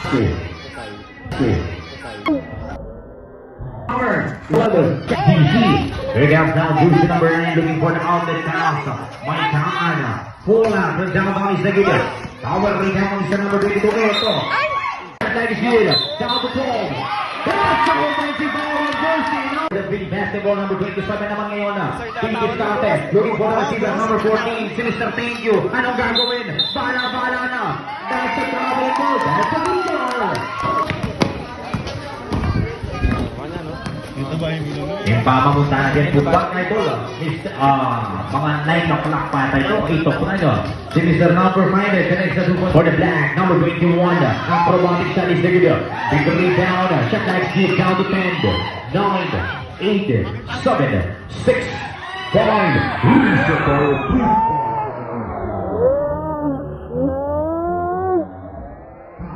Here comes now boost number 9 looking for the outlet pass. Mike Ta'ana. Pull out from down by Zaguda. Power rebound sa number 22 Eto. Like Shield. Down the pole. That's so offensive ball on Mercy. The big basketball number 27 naman ngayon na. Tingis Kate. Looking for the receiver number 14. Sinister thank you. Anong gagawin? Bala-bala na. That's the traveling ball. That's the leader. Yung pamamunta natin football na ito, mga 9 o'clock pa tayo, 8 o'clock na yun. Si Mr. Number 5 connects the super for the black, number 21, acrobatic shot is the good. Big rebound, shot like steal, down to 10, 9, 8, 7, 6, 5,